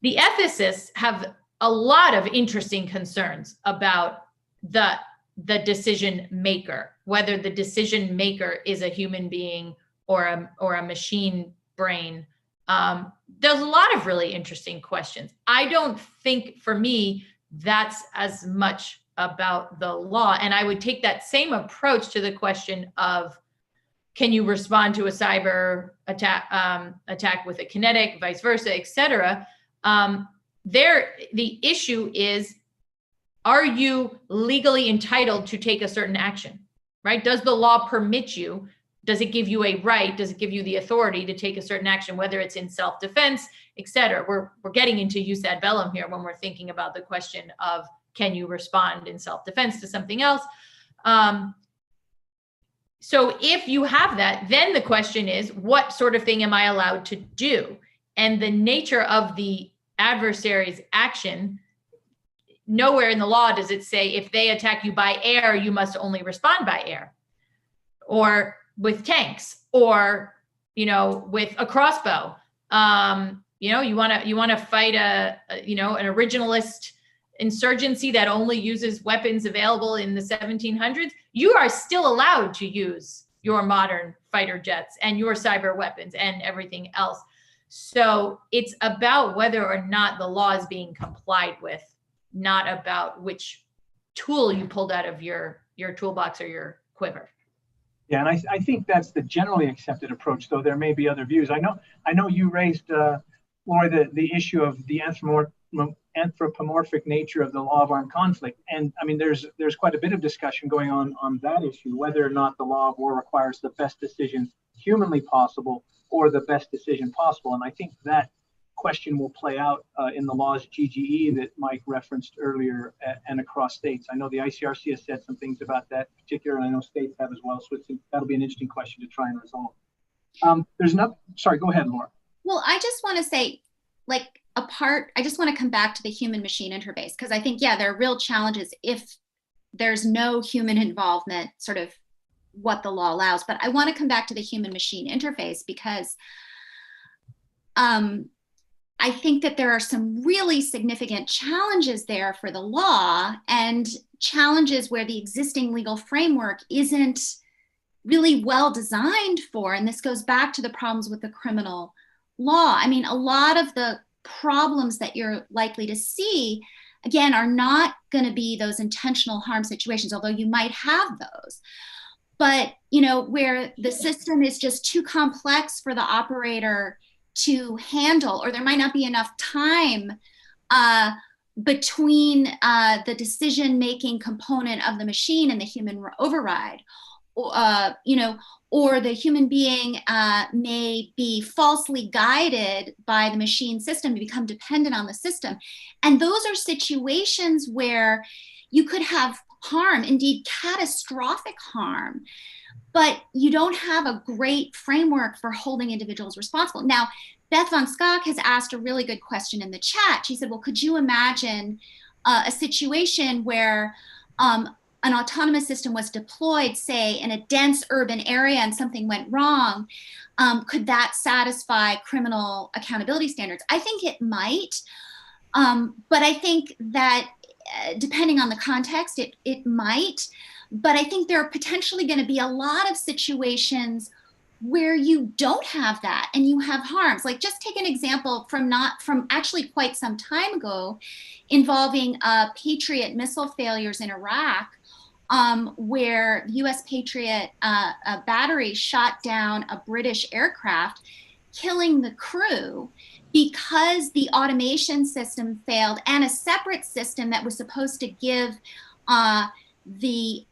Speaker 4: The ethicists have a lot of interesting concerns about the decision maker, whether the decision maker is a human being or a machine brain. There's a lot of really interesting questions. I don't think, for me, that's as much about the law. And I would take that same approach to the question of, can you respond to a cyber attack with a kinetic, vice versa, et cetera. The issue is, are you legally entitled to take a certain action, right? Does the law permit you? Does it give you a right? Does it give you the authority to take a certain action, whether it's in self-defense, et cetera? We're getting into jus ad bellum here when we're thinking about the question of, can you respond in self-defense to something else? So if you have that, then the question is, what sort of thing am I allowed to do? And the nature of the adversary's action, nowhere in the law does it say, if they attack you by air, you must only respond by air, or with tanks, or, with a crossbow. You want to fight an originalist insurgency that only uses weapons available in the 1700s, you are still allowed to use your modern fighter jets and your cyber weapons and everything else. So it's about whether or not the law is being complied with, not about which tool you pulled out of your toolbox or your quiver.
Speaker 2: Yeah, and I think that's the generally accepted approach, though there may be other views. I know you raised, Laura, the issue of the anthropomorphic nature of the law of armed conflict. And I mean, there's quite a bit of discussion going on that issue, whether or not the law of war requires the best decision humanly possible or the best decision possible. And I think that question will play out in the laws GGE that Mike referenced earlier and across states. I know the ICRC has said some things about that in particular, and I know states have as well. So that'll be an interesting question to try and resolve. Sorry, go ahead, Laura.
Speaker 3: Well, I just want to say, I just want to come back to the human-machine interface, because I think, yeah, there are real challenges if there's no human involvement, sort of what the law allows. But I want to come back to the human-machine interface because I think that there are some really significant challenges there for the law, and challenges where the existing legal framework isn't really well designed for. And this goes back to the problems with the criminal law. I mean, a lot of the problems that you're likely to see, again, are not going to be those intentional harm situations, although you might have those. But, you know, where the system is just too complex for the operator to handle, or there might not be enough time between the decision-making component of the machine and the human override, you know, or the human being may be falsely guided by the machine system to become dependent on the system. And those are situations where you could have harm, indeed catastrophic harm, but you don't have a great framework for holding individuals responsible. Now, Beth Von Skok has asked a really good question in the chat. She said, well, could you imagine a situation where an autonomous system was deployed, say, in a dense urban area and something went wrong? Could that satisfy criminal accountability standards? I think it might, but I think that depending on the context, it might. But I think there are potentially going to be a lot of situations where you don't have that and you have harms. Like, just take an example from actually quite some time ago, involving Patriot missile failures in Iraq, where US Patriot battery shot down a British aircraft, killing the crew because the automation system failed, and a separate system that was supposed to give the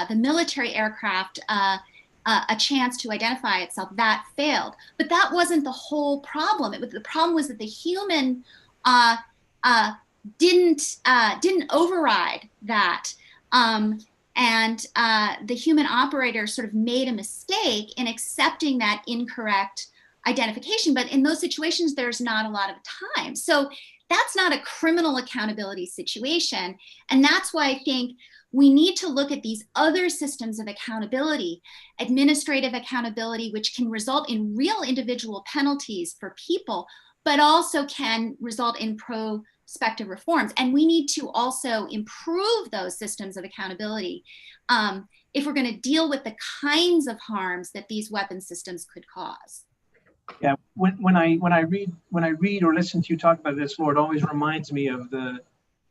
Speaker 3: military aircraft a chance to identify itself, that failed. But that wasn't the whole problem. The problem was that the human didn't override that. And the human operator sort of made a mistake in accepting that incorrect identification. But in those situations, there's not a lot of time. So that's not a criminal accountability situation. And that's why I think we need to look at these other systems of accountability, administrative accountability, which can result in real individual penalties for people, but also can result in prospective reforms. And we need to also improve those systems of accountability if we're going to deal with the kinds of harms that these weapon systems could cause.
Speaker 2: Yeah, when I read or listen to you talk about this, Lord, it always reminds me of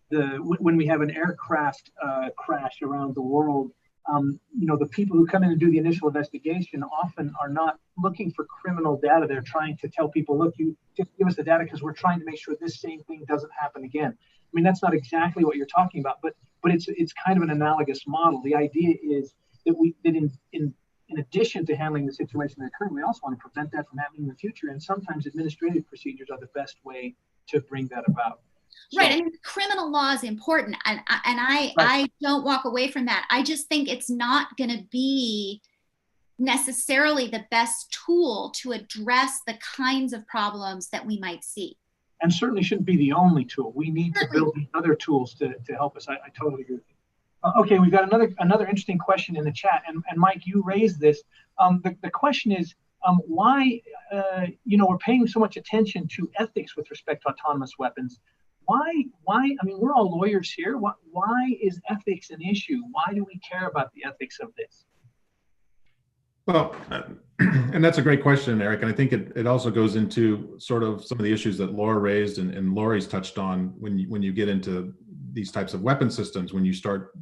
Speaker 2: when we have an aircraft crash around the world. You know, the people who come in and do the initial investigation often are not looking for criminal data. They're trying to tell people, look, you just give us the data because we're trying to make sure this same thing doesn't happen again. I mean, that's not exactly what you're talking about, but it's kind of an analogous model. The idea is that in addition to handling the situation that occurred, we also want to prevent that from happening in the future. And sometimes administrative procedures are the best way to bring that about.
Speaker 3: Right, I mean, criminal law is important, and I don't walk away from that. I just think it's not going to be necessarily the best tool to address the kinds of problems that we might see.
Speaker 2: And certainly shouldn't be the only tool. We need to build these other tools to help us. I totally agree with you. Okay, we've got another interesting question in the chat, and Mike, you raised this. The question is, why, you know, we're paying so much attention to ethics with respect to autonomous weapons. Why, I mean, we're all lawyers here. Why is ethics an issue? Why do we care about the ethics of this?
Speaker 5: Well, and that's a great question, Eric. And I think it also goes into sort of some of the issues that Laura raised and Lori's touched on when you get into these types of weapon systems, when you start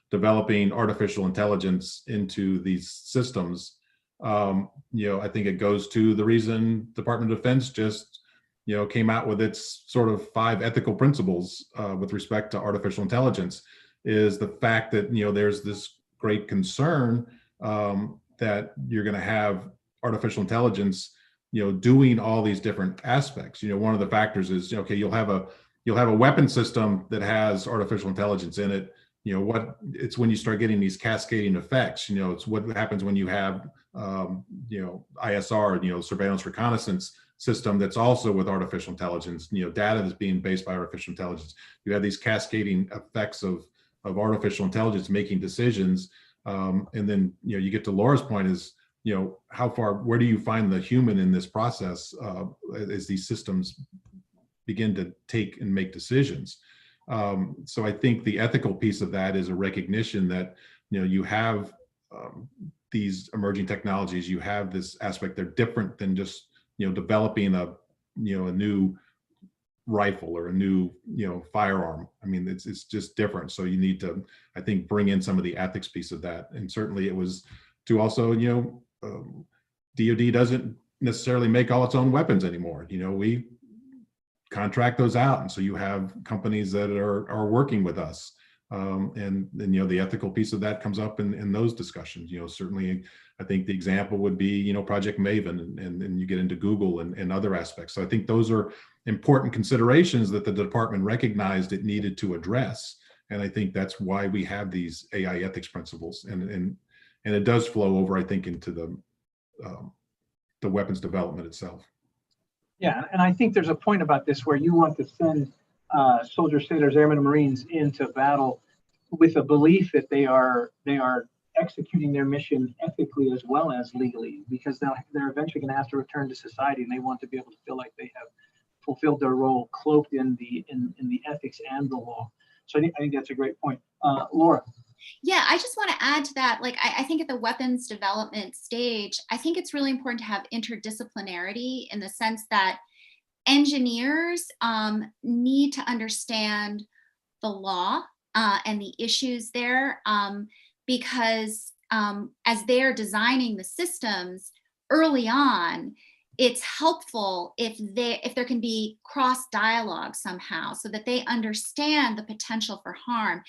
Speaker 5: developing artificial intelligence into these systems. You know, I think it goes to the reason Department of Defense just came out with its sort of 5 ethical principles with respect to artificial intelligence, is the fact that, there's this great concern that you're going to have artificial intelligence, doing all these different aspects. One of the factors is, okay, you'll have a weapon system that has artificial intelligence in it. It's when you start getting these cascading effects. It's what happens when you have, ISR, surveillance reconnaissance system that's also with artificial intelligence. Data that's being based by artificial intelligence. You have these cascading effects of artificial intelligence making decisions, and then you get to Laura's point is, where do you find the human in this process as these systems begin to take and make decisions? So I think the ethical piece of that is a recognition that, you have these emerging technologies, you have this aspect, they're different than just, developing a new rifle or a new, firearm. I mean, it's just different. So you need to, I think, bring in some of the ethics piece of that. And certainly it was to also, DoD doesn't necessarily make all its own weapons anymore. We contract those out, and so you have companies that are working with us, and the ethical piece of that comes up in those discussions. Certainly I think the example would be Project Maven, and you get into Google and other aspects. So I think those are important considerations that the department recognized it needed to address, and I think that's why we have these AI ethics principles, and it does flow over, I think, into the weapons development itself.
Speaker 2: Yeah, and I think there's a point about this where you want to send soldiers, sailors, airmen, and Marines into battle with a belief that they are executing their mission ethically as well as legally, because they're eventually going to have to return to society, and they want to be able to feel like they have fulfilled their role, cloaked in the ethics and the law. So I think that's a great point. Laura.
Speaker 3: Yeah, I just want to add to that. Like, I think at the weapons development stage, I think it's really important to have interdisciplinarity in the sense that engineers need to understand the law and the issues there, because as they're designing the systems early on, it's helpful if there can be cross dialogue somehow so that they understand the potential for harm.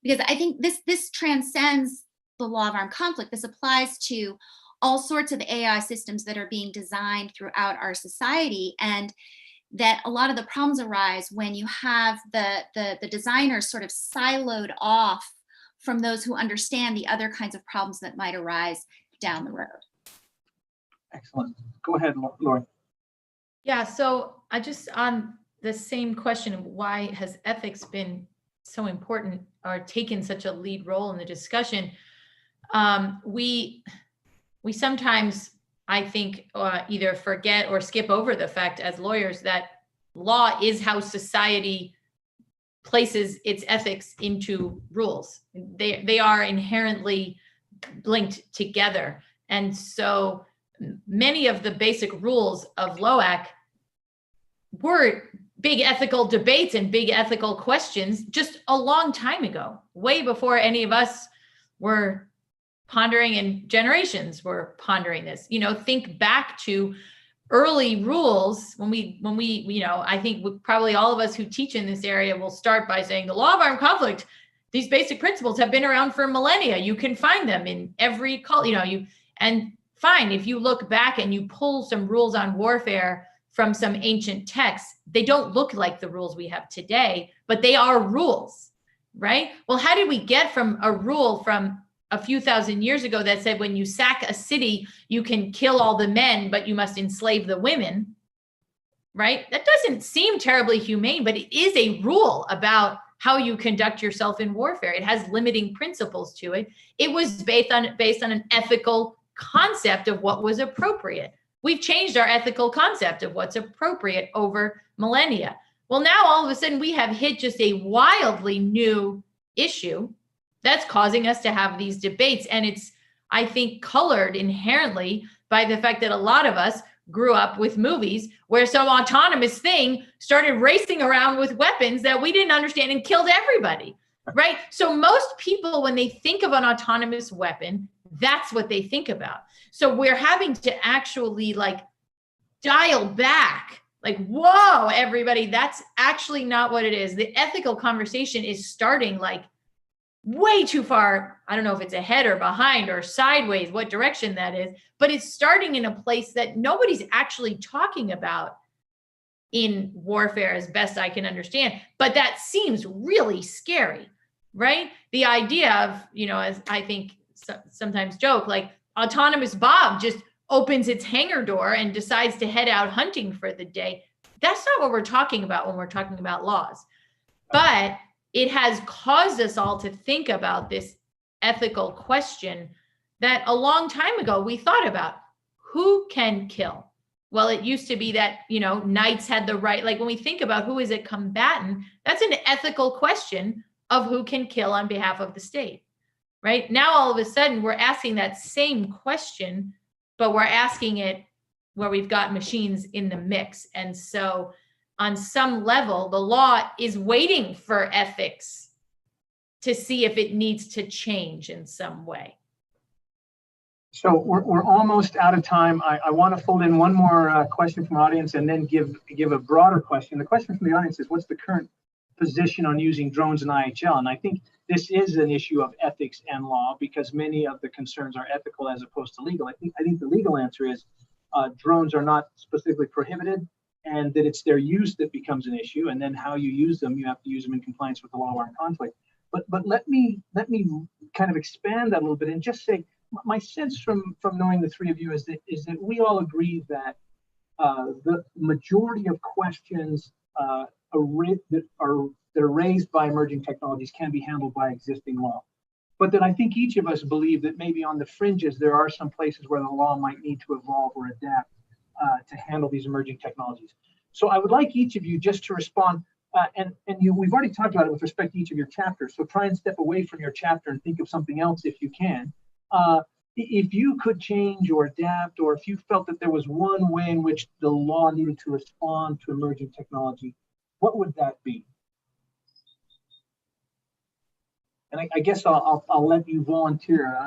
Speaker 3: Because I think this transcends the law of armed conflict. This applies to all sorts of AI systems that are being designed throughout our society, and that a lot of the problems arise when you have the designers sort of siloed off from those who understand the other kinds of problems that might arise down the road.
Speaker 2: Excellent. Go ahead, Laura.
Speaker 4: Yeah, so I just, on the same question of why has ethics been so important or taken such a lead role in the discussion, we sometimes, I think, either forget or skip over the fact as lawyers that law is how society places its ethics into rules. They are inherently linked together. And so many of the basic rules of LOAC were big ethical debates and big ethical questions just a long time ago, way before any of us were pondering and generations were pondering this. Think back to early rules when we I think probably all of us who teach in this area will start by saying the law of armed conflict, these basic principles have been around for millennia. You can find them in every cult, and fine, if you look back and you pull some rules on warfare from some ancient texts, they don't look like the rules we have today, but they are rules, right? Well, how did we get from a rule from a few thousand years ago that said when you sack a city, you can kill all the men, but you must enslave the women, right? That doesn't seem terribly humane, but it is a rule about how you conduct yourself in warfare. It has limiting principles to it. It was based on an ethical concept of what was appropriate. We've changed our ethical concept of what's appropriate over millennia. Well, now all of a sudden we have hit just a wildly new issue that's causing us to have these debates. And it's, I think, colored inherently by the fact that a lot of us grew up with movies where some autonomous thing started racing around with weapons that we didn't understand and killed everybody, right? So most people, when they think of an autonomous weapon, that's what they think about. So we're having to actually dial back Like, whoa, everybody, that's actually not what it is. The ethical conversation is starting like way too far. I don't know if it's ahead or behind or sideways, what direction that is, but it's starting in a place that nobody's actually talking about in warfare, as best I can understand. But that seems really scary, right? The idea of, you know, as I think sometimes joke, like autonomous Bob just opens its hangar door and decides to head out hunting for the day. That's not what we're talking about when we're talking about laws. But it has caused us all to think about this ethical question that a long time ago we thought about. Who can kill? Well, it used to be that, you know, knights had the right, like when we think about who is a combatant, that's an ethical question of who can kill on behalf of the state, right? Now, all of a sudden, we're asking that same question, but we're asking it where we've got machines in the mix. And so on some level, the law is waiting for ethics to see if it needs to change in some way.
Speaker 2: So we're almost out of time. I want to fold in one more question from the audience and then give a broader question. The question from the audience is, what's the current position on using drones in IHL? And I think this is an issue of ethics and law, because many of the concerns are ethical as opposed to legal. I think the legal answer is drones are not specifically prohibited, and that it's their use that becomes an issue. And then how you use them, you have to use them in compliance with the law of armed conflict. But let me kind of expand that a little bit and just say, my sense from knowing the three of you is that we all agree that the majority of questions that are raised by emerging technologies can be handled by existing law. But that I think each of us believe that maybe on the fringes there are some places where the law might need to evolve or adapt to handle these emerging technologies. So I would like each of you just to respond, we've already talked about it with respect to each of your chapters. So try and step away from your chapter and think of something else if you can. If you could change or adapt, or if you felt that there was one way in which the law needed to respond to emerging technology, what would that be? And I guess I'll let you volunteer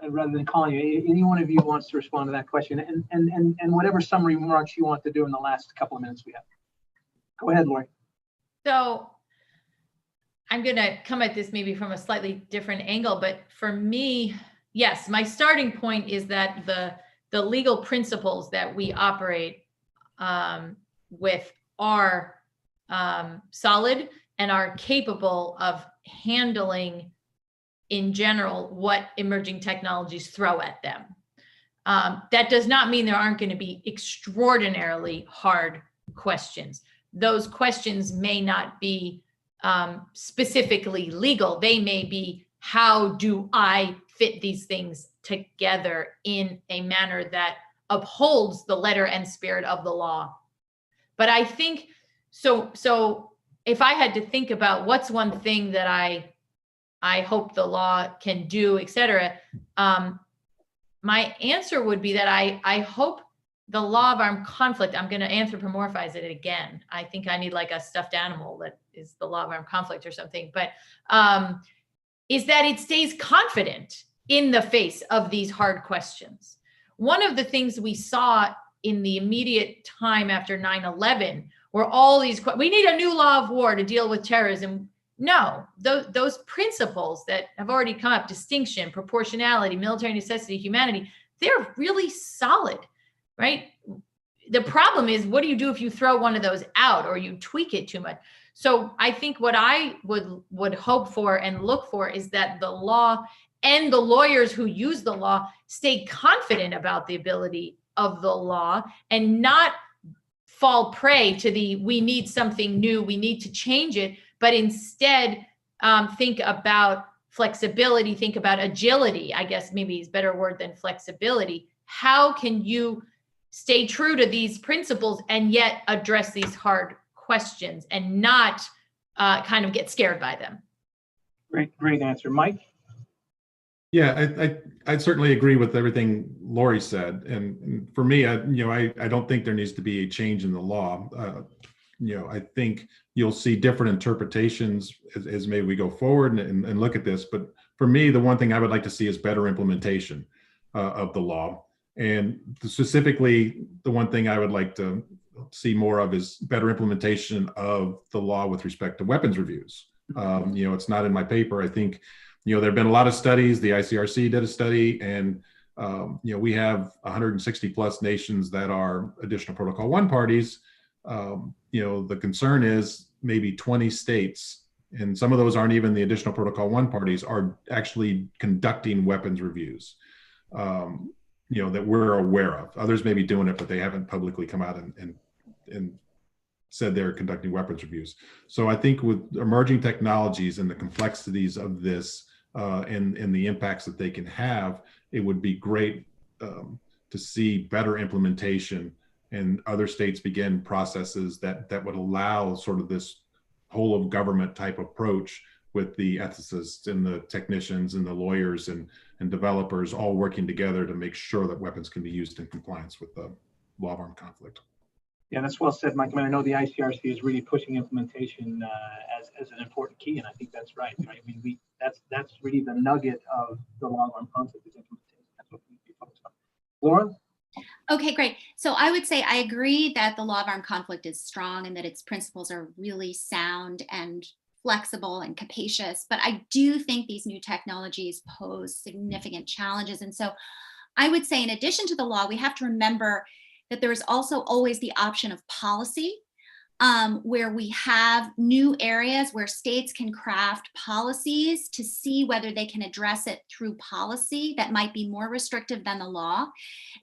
Speaker 2: rather than calling you. Any one of you wants to respond to that question, and whatever summary remarks you want to do in the last couple of minutes we have. Go ahead, Lori.
Speaker 4: So I'm going to come at this maybe from a slightly different angle, but for me, yes, my starting point is that the legal principles that we operate with are solid and are capable of handling in general what emerging technologies throw at them. That does not mean there aren't going to be extraordinarily hard questions. Those questions may not be specifically legal. They may be, how do I fit these things together in a manner that upholds the letter and spirit of the law? But I think, so if I had to think about what's one thing that I hope the law can do, et cetera, my answer would be that I hope the law of armed conflict, I'm going to anthropomorphize it again. I think I need like a stuffed animal that is the law of armed conflict or something, but is that it stays confident in the face of these hard questions. One of the things we saw in the immediate time after 9/11 were all these, we need a new law of war to deal with terrorism. No, those principles that have already come up, distinction, proportionality, military necessity, humanity, they're really solid, right? The problem is, what do you do if you throw one of those out or you tweak it too much? So I think what I would hope for and look for is that the law and the lawyers who use the law stay confident about the ability of the law and not fall prey to the, we need something new, we need to change it, but instead think about flexibility, think about agility, I guess maybe is a better word than flexibility. How can you stay true to these principles and yet address these hard questions and not kind of get scared by them?
Speaker 2: Great answer. Mike?
Speaker 5: Yeah, I certainly agree with everything Lori said. And for me, I don't think there needs to be a change in the law. I think you'll see different interpretations as maybe we go forward and look at this. But for me, the one thing I would like to see is better implementation of the law. And specifically, the one thing I would like to see more of is better implementation of the law with respect to weapons reviews. It's not in my paper. I think, there have been a lot of studies. The ICRC did a study, and we have 160 plus nations that are additional Protocol 1 parties. The concern is maybe 20 states, and some of those aren't even the additional Protocol 1 parties, are actually conducting weapons reviews, that we're aware of. Others may be doing it, but they haven't publicly come out and said they're conducting weapons reviews. So I think with emerging technologies and the complexities of this and the impacts that they can have, it would be great to see better implementation and other states begin processes that would allow sort of this whole of government type approach with the ethicists and the technicians and the lawyers and developers all working together to make sure that weapons can be used in compliance with the law of armed conflict.
Speaker 2: Yeah, that's well said, Mike. I mean, I know the ICRC is really pushing implementation as an important key, and I think that's right. I mean, that's really the nugget of the law of armed conflict is implementation. That's what we need to be focused on. Laura?
Speaker 3: Okay, great. So I would say I agree that the law of armed conflict is strong and that its principles are really sound and flexible and capacious, but I do think these new technologies pose significant challenges. And so I would say in addition to the law, we have to remember that there is also always the option of policy, where we have new areas where states can craft policies to see whether they can address it through policy that might be more restrictive than the law.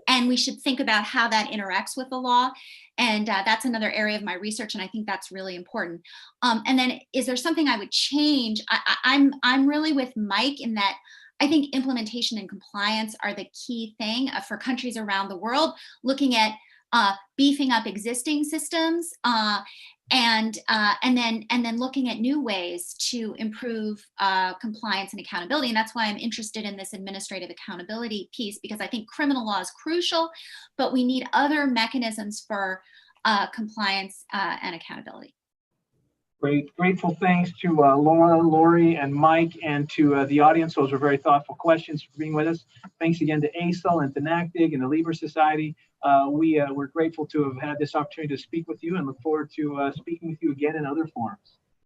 Speaker 3: And we should think about how that interacts with the law. And that's another area of my research, and I think that's really important. And then is there something I would change? I'm really with Mike in that I think implementation and compliance are the key thing for countries around the world, looking at beefing up existing systems and then looking at new ways to improve compliance and accountability. And that's why I'm interested in this administrative accountability piece, because I think criminal law is crucial, but we need other mechanisms for compliance and accountability.
Speaker 2: Great. Grateful thanks to Laura, Lori, and Mike, and to the audience. Those were very thoughtful questions for being with us. Thanks again to ASIL and to NACDIG and the Lieber Society. We're grateful to have had this opportunity to speak with you and look forward to speaking with you again in other forums.